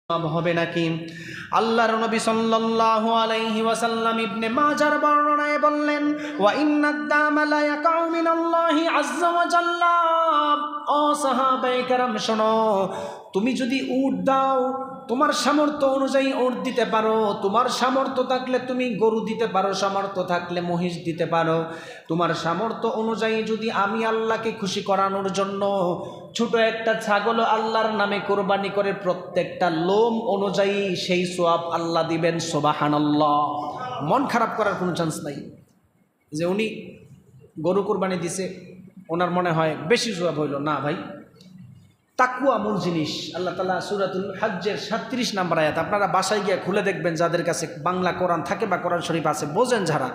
হবে নাকি? আল্লাহর নবী সাল্লাল্লাহু আলাইহি ওয়াসাল্লাম ইবনে মাজার বর্ণনায় বললেন, ওয়া ইন্নাদ দামা লা ইয়াকাউ মিনাল্লাহি আযজা ওয়া জাল্লা। ও সাহাবায়ে কেরাম শোনো, তুমি যদি উট দাও, তোমার সামর্থ্য অনুযায়ী উট দিতে পারো, তোমার সামর্থ্য থাকলে তুমি গরু দিতে পারো, সামর্থ্য থাকলে মহিষ দিতে পারো। তোমার সামর্থ্য অনুযায়ী যদি আমি আল্লাহকে খুশি করানোর জন্য ছোট একটা ছাগল আল্লাহর নামে কোরবানি করে, প্রত্যেকটা লোম অনুযায়ী সেই সওয়াব আল্লাহ দিবেন। সুবহানাল্লাহ। মন খারাপ করার কোনো চান্স নাই যে উনি গরু কোরবানি দিছে, ওনার মনে হয় বেশি সওয়াব হইল না। ভাই, তাকওয়া মূল জিনিস। আল্লাহ তাআলা সূরাতুল হজ্জের 37 নম্বর আয়াত, আপনারা বাসায় গিয়ে খুলে দেখবেন, যাদের কাছে বাংলা কোরআন থাকে বা কোরআন শরীফ আছে, বোঝেন যারা,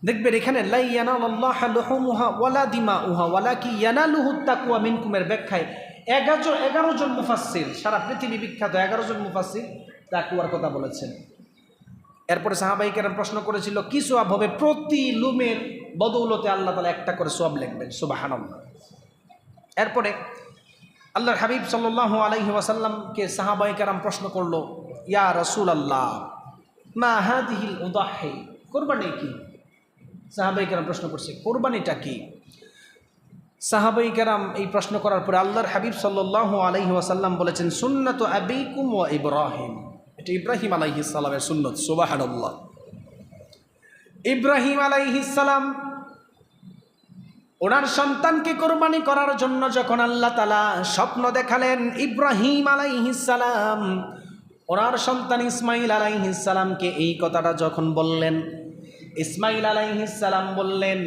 দেখবেন এখানে লা ইয়ানালুল্লাহু লুহুমুহা ওয়ালা দিমাউহা ওয়ালাকি ইয়ানালুহুত তাকওয়া মিনকুমের ব্যাখ্যায় 11 জন মুফাসসির, সারা পৃথিবী বিখ্যাত 11 জন মুফাসসির তাকওয়ার কথা বলেছেন। এরপরে সাহাবায়ে কেরাম প্রশ্ন করেছিল, কি সওয়াব হবে? প্রতি লুমের বদৌলতে আল্লাহ তাআলা একটা করে সওয়াব লিখবেন। সুবহানাল্লাহ। এরপরে আল্লাহর হাবিব সাল্লাল্লাহু আলাইহি ওয়াসাল্লামকে সাহাবায়ে কেরাম প্রশ্ন করলো, ইয়া রাসূলুল্লাহ মা হাদিহিল উদাহি, কুরবানি কি? সাহাবায়ে কেরাম প্রশ্ন করছে, কুরবানিটা কি? সাহাবায়ে কেরাম এই প্রশ্ন করার পরে আল্লাহর হাবিব সাল্লাল্লাহু আলাইহি ওয়াসাল্লাম বলেছেন, সুন্নাতু আবিকুম ওয়া ইব্রাহিম, এটা ইব্রাহিম আলাইহিস সালামের সুন্নত। সুবহানাল্লাহ। ইব্রাহিম আলাইহিস সালাম ওনার সন্তানকে কোরবানি করার জন্য যখন আল্লাহ তাআলা স্বপ্ন দেখালেন, ইব্রাহিম আলাইহিস সালাম ওনার সন্তান ইসমাইল আলাইহিস সালামকে এই কথাটা যখন বললেন, ইসমাইল আলাইহিস সালাম বললেন,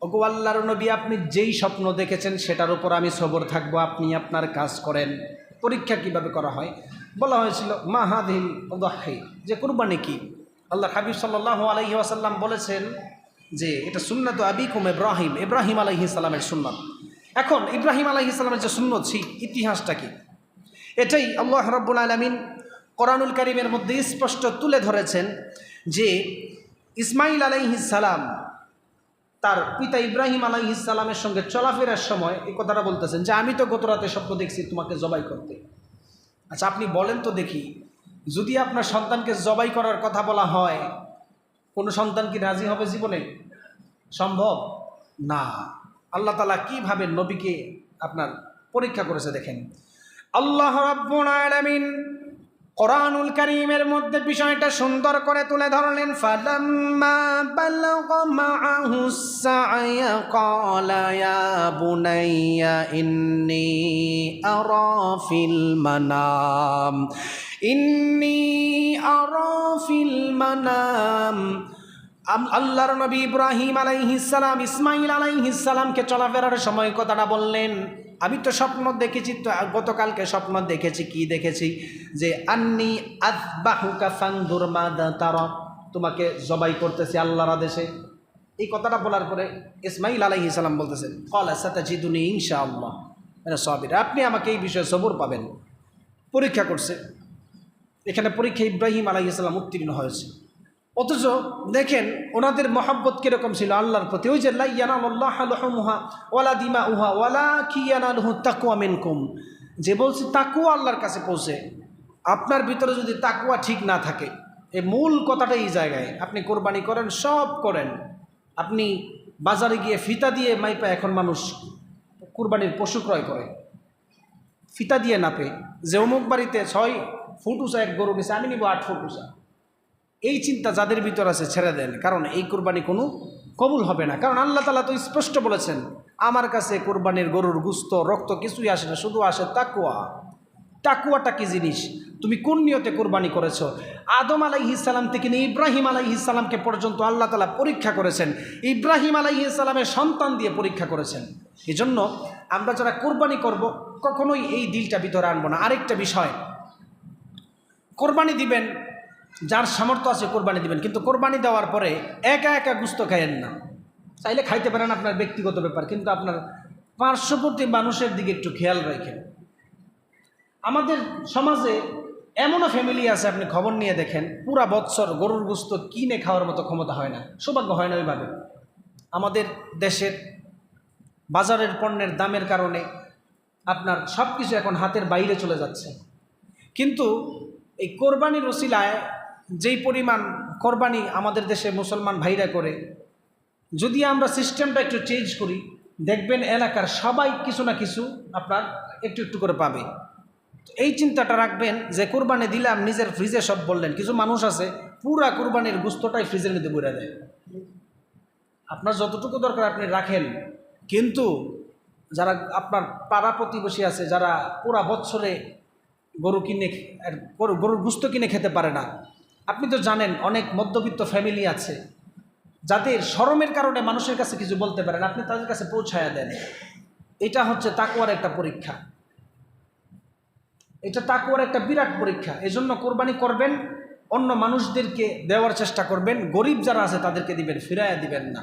ওগো আল্লাহর নবী, আপনি যেই স্বপ্ন দেখেছেন সেটার উপর আমি সবর থাকবো, আপনি আপনার কাজ করেন। পরীক্ষা কিভাবে করা হয় বলা হয়েছিল, মা হাদিহিল উদাহি, যে কুরবানি কি? আল্লাহর হাবিব সাল্লাল্লাহু আলাইহি ওয়াসাল্লাম বলেছেন যে এটা সুন্নাতু আবিকুম ইব্রাহিম, ইব্রাহিম আলাইহিস সালামের সুন্নাত। এখন ইব্রাহিম আলাইহিস সালামের যে সুন্নত, সেই ইতিহাসটা কি? এটাই আল্লাহ রাব্বুল আলামিন কোরআনুল কারীমের মধ্যে স্পষ্ট তুলে ধরেছেন যে ইসমাইল আলাইহিস সালাম তার পিতা ইব্রাহিম আলাইহিস সালামের সঙ্গে চলাফেরার সময় এই কথাটা বলতেছেন যে আমি তো গত রাতে স্বপ্ন দেখছি তোমাকে জবাই করতে। আচ্ছা, আপনি বলেন তো দেখি, যদি আপনার সন্তানকে জবাই করার কথা বলা হয়, কোনো সন্তান কি রাজি হবে জীবনে? সম্ভব না। আল্লাহ তাআলা কিভাবে নবীকে আপনার পরীক্ষা করেছে দেখেন। আল্লাহ রাব্বুল আলামিন কোরআনুল কারীমের মধ্যে বিষয়টা সুন্দর করে তুলে ধরলেন, ফালাম্মা বালাগা মাআহুস সা'য়া ক্বালা ইয়া বুনাইয়া ইন্নী আরা ফিল মানাম, ইন্নী আরা ফিল মানাম। আল্লাহর নবী ইব্রাহিম আলাইহিস সালাম ইসমাইল আলাইহিস সালামকে চলাফেরার সময় কথাটা বললেন, আমি তো স্বপ্ন দেখেছি, তো গতকালকে স্বপ্ন দেখেছি। কি দেখেছি? যে আন্নী আযবাহুকা ফানদুর মাযা তারা, তোমাকে জবাই করতেছি আল্লাহর আদেশে। এই কথাটা বলার পরে ইসমাইল আলাইহিস সালাম বলতেছেন, ক্বালা সাতাজিদুনি ইনশাআল্লাহ মিনাস সাবির, আপনি আমাকে এই বিষয়ে সবর পাবেন। পরীক্ষা করছে, এখানে পরীক্ষা ইব্রাহিম আলাইহিস সালাম উত্তীর্ণ হয়েছে। অথচ দেখেন ওনাদের মহব্বত কীরকম ছিল আল্লাহর প্রতি। ওই যে লা ইয়ানালুল্লাহু লুহুমুহা ওয়ালা দিমাউহা ওয়ালাকি ইয়ানালুহুত তাকওয়া মিনকুম, যে বলছে তাকওয়া আল্লাহর কাছে পৌঁছে। আপনার ভিতরে যদি তাকওয়া ঠিক না থাকে, এই মূল কথাটা এই জায়গায়, আপনি কোরবানি করেন, সব করেন, আপনি বাজারে গিয়ে ফিতা দিয়ে মাইপা, এখন মানুষ কুরবানির পশু ক্রয় করে ফিতা দিয়ে নাপে, যে অমুক বাড়িতে 6 ফুট উঁচা এক গরু নিছে, আমি নিব 8 ফুট উঁচা। এই চিন্তা যাদের ভিতর আছে ছেড়ে দেন, কারণ এই কুরবানি কোনো কবুল হবে না। কারণ আল্লাহ তাআলা তো স্পষ্ট বলেছেন, আমার কাছে কুরবানির গরুর গুস্ত রক্ত কিছুই আসে না, শুধু আসে তাকওয়া। তাকওয়াটা কি জিনিস? তুমি কোন নিয়তে কুরবানি করেছো? আদম আলাইহিস সালাম থেকে নিয়ে ইব্রাহিম আলাইহিস সালামকে পর্যন্ত আল্লাহ তাআলা পরীক্ষা করেছেন, ইব্রাহিম আলাইহিস সালামের সন্তান দিয়ে পরীক্ষা করেছেন। এজন্য আমরা যারা কুরবানি করব, কখনোই এই দিলটা ভিতরে আনবো না। আরেকটা বিষয়, কোরবানি দিবেন, যার সামর্থ্য আছে কোরবানি দিবেন, কিন্তু কোরবানি দেওয়ার পরে একা একা গুস্ত খাইয়েন না। চাইলে খাইতে পারেন, আপনার ব্যক্তিগত ব্যাপার, কিন্তু আপনার পার্শ্ববর্তী মানুষের দিকে একটু খেয়াল রাখেন। আমাদের সমাজে এমনও ফ্যামিলি আছে, আপনি খবর নিয়ে দেখেন, পুরা বৎসর গরুর গুস্ত কিনে খাওয়ার মতো ক্ষমতা হয় না, সৌভাগ্য হয় না ওইভাবে। আমাদের দেশের বাজারের পণ্যের দামের কারণে আপনার সব কিছু এখন হাতের বাইরে চলে যাচ্ছে। কিন্তু এই কোরবানির ওসিলায় যেই পরিমাণ কোরবানি আমাদের দেশে মুসলমান ভাইরা করে, যদি আমরা সিস্টেমটা একটু চেঞ্জ করি, দেখবেন এলাকার সবাই কিছু না কিছু আপনার একটু একটু করে পাবে। এই চিন্তাটা রাখবেন যে কোরবানি দিলাম নিজের ফ্রিজে সব বললেন, কিছু মানুষ আছে পুরা কোরবানির গুস্তটাই ফ্রিজের মধ্যে বইরা দেয়। আপনার যতটুকু দরকার আপনি রাখেন, কিন্তু যারা আপনার পাড়া প্রতিবেশী আছে, যারা পুরা বছরে গরু কিনে গরুর গুস্ত কিনে খেতে পারে না, আপনি তো জানেন অনেক মধ্যবিত্ত ফ্যামিলি আছে যাদের শরমের কারণে মানুষের কাছে কিছু বলতে পারেন, আপনি তাদের কাছে পৌঁছায়া দেন। এটা হচ্ছে তাকওয়ার একটা পরীক্ষা, এটা তাকওয়ার একটা বিরাট পরীক্ষা। এজন্য কোরবানি করবেন, অন্য মানুষদেরকে দেওয়ার চেষ্টা করবেন, গরিব যারা আছে তাদেরকে দিবেন, ফিরাইয়া দিবেন না।